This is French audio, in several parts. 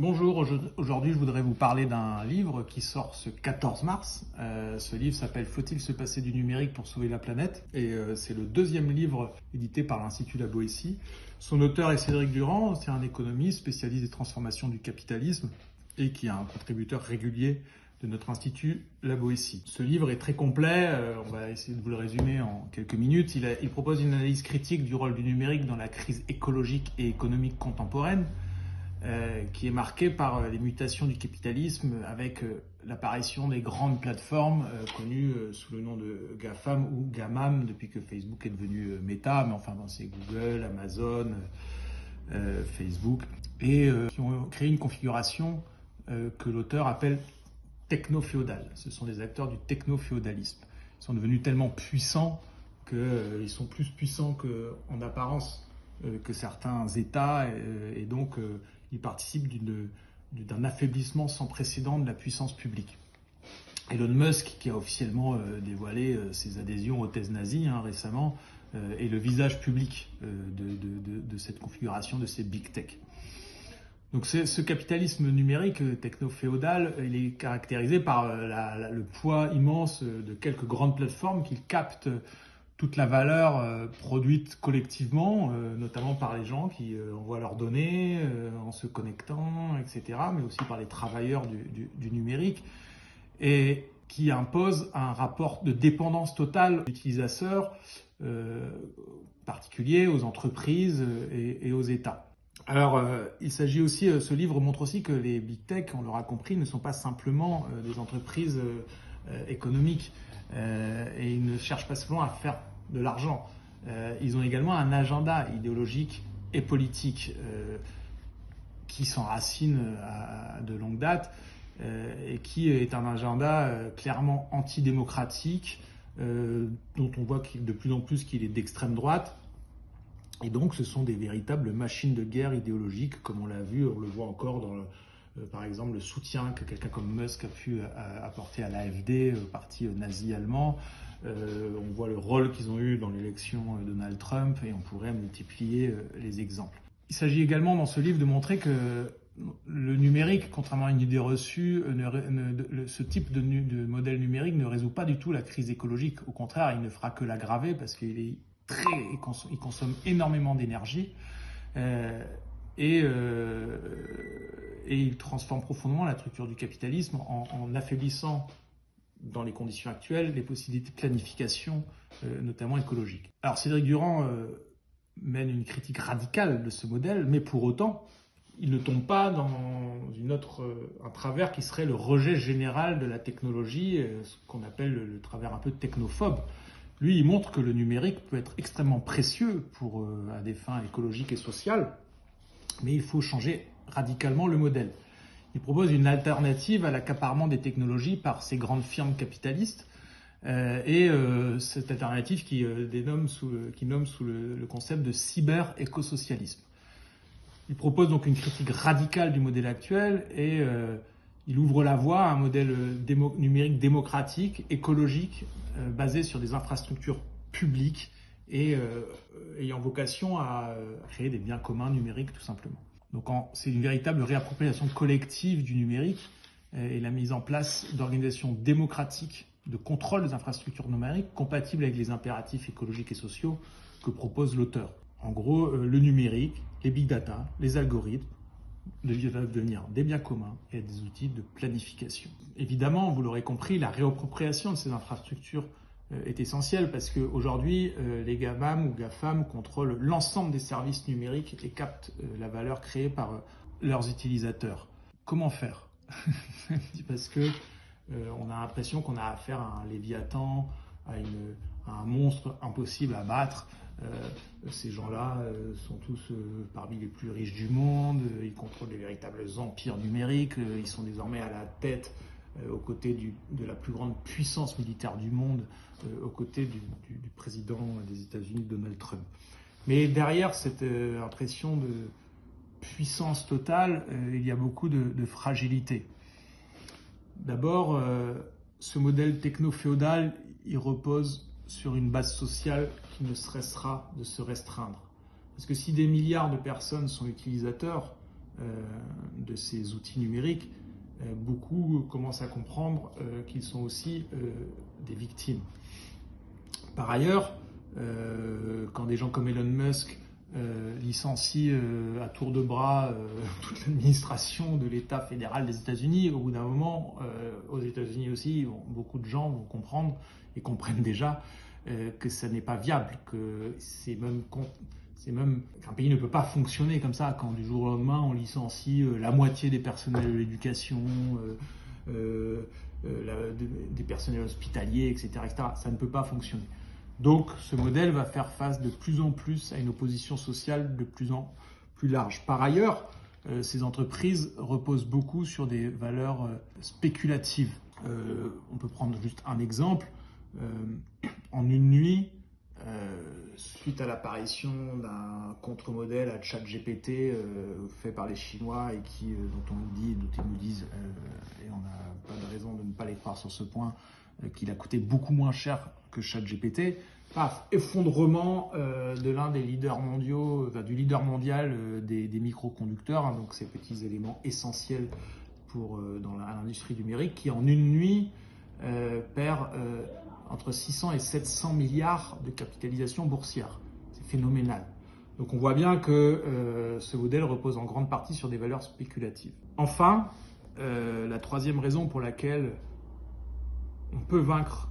Bonjour, aujourd'hui je voudrais vous parler d'un livre qui sort ce 14 mars. Ce livre s'appelle « Faut-il se passer du numérique pour sauver la planète ?» et c'est le deuxième livre édité par l'Institut La Boétie. Son auteur est Cédric Durand, c'est un économiste spécialiste des transformations du capitalisme et qui est un contributeur régulier de notre Institut La Boétie. Ce livre est très complet, on va essayer de vous le résumer en quelques minutes. Il propose une analyse critique du rôle du numérique dans la crise écologique et économique contemporaine, qui est marqué par les mutations du capitalisme avec l'apparition des grandes plateformes connues sous le nom de GAFAM ou GAMAM depuis que Facebook est devenu Meta, mais enfin c'est Google, Amazon, Facebook, et qui ont créé une configuration que l'auteur appelle techno-féodale. Ce sont des acteurs du techno-féodalisme. Ils sont devenus tellement puissants qu'ils sont plus puissants qu'en apparence que certains États, et donc ils participent d'un affaiblissement sans précédent de la puissance publique. Elon Musk, qui a officiellement dévoilé ses adhésions aux thèses nazies récemment, est le visage public de cette configuration de ces big tech. Donc ce capitalisme numérique techno-féodal, il est caractérisé par le poids immense de quelques grandes plateformes qui captent toute la valeur produite collectivement, notamment par les gens qui envoient leurs données en se connectant, etc., mais aussi par les travailleurs du numérique, et qui impose un rapport de dépendance totale aux utilisateurs particuliers, aux entreprises et aux États. Alors, il s'agit aussi, ce livre montre aussi que les big tech, on l'aura compris, ne sont pas simplement des entreprises économiques, et ils ne cherchent pas seulement à faire de l'argent. Ils ont également un agenda idéologique et politique qui s'enracine de longue date et qui est un agenda clairement antidémocratique, dont on voit de plus en plus qu'il est d'extrême droite. Et donc, ce sont des véritables machines de guerre idéologiques, comme on l'a vu, on le voit encore dans par exemple, le soutien que quelqu'un comme Musk a pu apporter à l'AfD, au parti nazi allemand. On voit le rôle qu'ils ont eu dans l'élection de Donald Trump, et on pourrait multiplier les exemples. Il s'agit également dans ce livre de montrer que le numérique, contrairement à une idée reçue, ce type de modèle numérique ne résout pas du tout la crise écologique. Au contraire, il ne fera que l'aggraver parce qu'il consomme énormément d'énergie. Et il transforme profondément la structure du capitalisme en affaiblissant, dans les conditions actuelles, les possibilités de planification, notamment écologique. Alors Cédric Durand mène une critique radicale de ce modèle, mais pour autant, il ne tombe pas dans un travers qui serait le rejet général de la technologie, ce qu'on appelle le travers un peu technophobe. Lui, il montre que le numérique peut être extrêmement précieux à des fins écologiques et sociales, mais il faut changer radicalement le modèle. Il propose une alternative à l'accaparement des technologies par ces grandes firmes capitalistes, et cette alternative qui nomme sous le concept de cyber-écosocialisme. Il propose donc une critique radicale du modèle actuel, et il ouvre la voie à un modèle numérique démocratique, écologique, basé sur des infrastructures publiques et ayant vocation à créer des biens communs numériques tout simplement. Donc c'est une véritable réappropriation collective du numérique et la mise en place d'organisations démocratiques de contrôle des infrastructures numériques compatibles avec les impératifs écologiques et sociaux que propose l'auteur. En gros, le numérique, les big data, les algorithmes doivent devenir des biens communs et des outils de planification. Évidemment, vous l'aurez compris, la réappropriation de ces infrastructures est essentielle parce qu'aujourd'hui, les GAMAM ou GAFAM contrôlent l'ensemble des services numériques et captent la valeur créée par leurs utilisateurs. Comment faire? Parce que on a l'impression qu'on a affaire à un léviathan, à un monstre impossible à battre. Ces gens-là sont tous parmi les plus riches du monde, ils contrôlent des véritables empires numériques, ils sont désormais à la tête, aux côtés de la plus grande puissance militaire du monde, aux côtés du président des États-Unis, Donald Trump. Mais derrière cette impression de puissance totale, il y a beaucoup de fragilité. D'abord, ce modèle techno-féodal, il repose sur une base sociale qui ne cessera de se restreindre. Parce que si des milliards de personnes sont utilisateurs, de ces outils numériques, beaucoup commencent à comprendre qu'ils sont aussi des victimes. Par ailleurs, quand des gens comme Elon Musk licencient à tour de bras toute l'administration de l'État fédéral des États-Unis, au bout d'un moment, aux États-Unis aussi, beaucoup de gens vont comprendre et comprennent déjà que ça n'est pas viable, que c'est même qu'un pays ne peut pas fonctionner comme ça quand du jour au lendemain on licencie la moitié des personnels de l'éducation, des personnels hospitaliers, etc., etc. Ça ne peut pas fonctionner. Donc ce modèle va faire face de plus en plus à une opposition sociale de plus en plus large. Par ailleurs, ces entreprises reposent beaucoup sur des valeurs spéculatives. On peut prendre juste un exemple. En une nuit, suite à l'apparition d'un contre-modèle à ChatGPT fait par les Chinois et dont ils nous disent, et on n'a pas de raison de ne pas les croire sur ce point, qu'il a coûté beaucoup moins cher que ChatGPT. Paf, effondrement de l'un des leaders mondiaux, du leader mondial des microconducteurs, hein, donc ces petits éléments essentiels dans l'industrie numérique, qui en une nuit perd entre 600 et 700 milliards de capitalisation boursière. C'est phénoménal. Donc on voit bien que ce modèle repose en grande partie sur des valeurs spéculatives. Enfin, la troisième raison pour laquelle on peut vaincre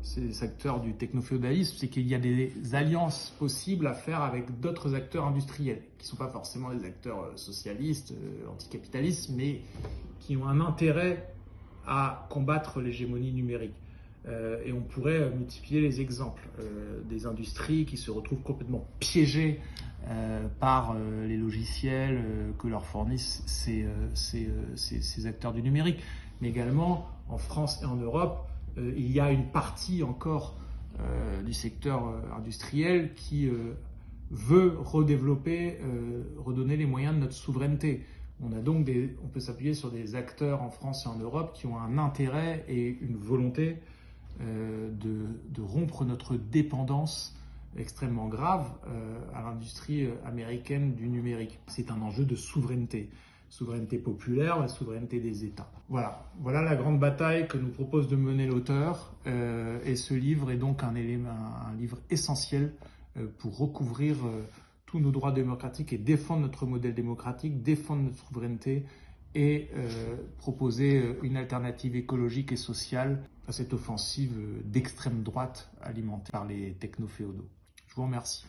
ces acteurs du technoféodalisme, c'est qu'il y a des alliances possibles à faire avec d'autres acteurs industriels, qui ne sont pas forcément des acteurs socialistes, anticapitalistes, mais qui ont un intérêt à combattre l'hégémonie numérique. Et on pourrait multiplier les exemples des industries qui se retrouvent complètement piégées par les logiciels que leur fournissent ces acteurs du numérique. Mais également, en France et en Europe, il y a une partie encore du secteur industriel qui veut redévelopper, redonner les moyens de notre souveraineté. On peut s'appuyer sur des acteurs en France et en Europe qui ont un intérêt et une volonté de rompre notre dépendance extrêmement grave à l'industrie américaine du numérique. C'est un enjeu de souveraineté. Souveraineté populaire, la souveraineté des États. Voilà la grande bataille que nous propose de mener l'auteur. Et ce livre est donc un livre essentiel pour recouvrir tous nos droits démocratiques et défendre notre modèle démocratique, défendre notre souveraineté et proposer une alternative écologique et sociale à cette offensive d'extrême droite alimentée par les technoféodaux. Je vous remercie.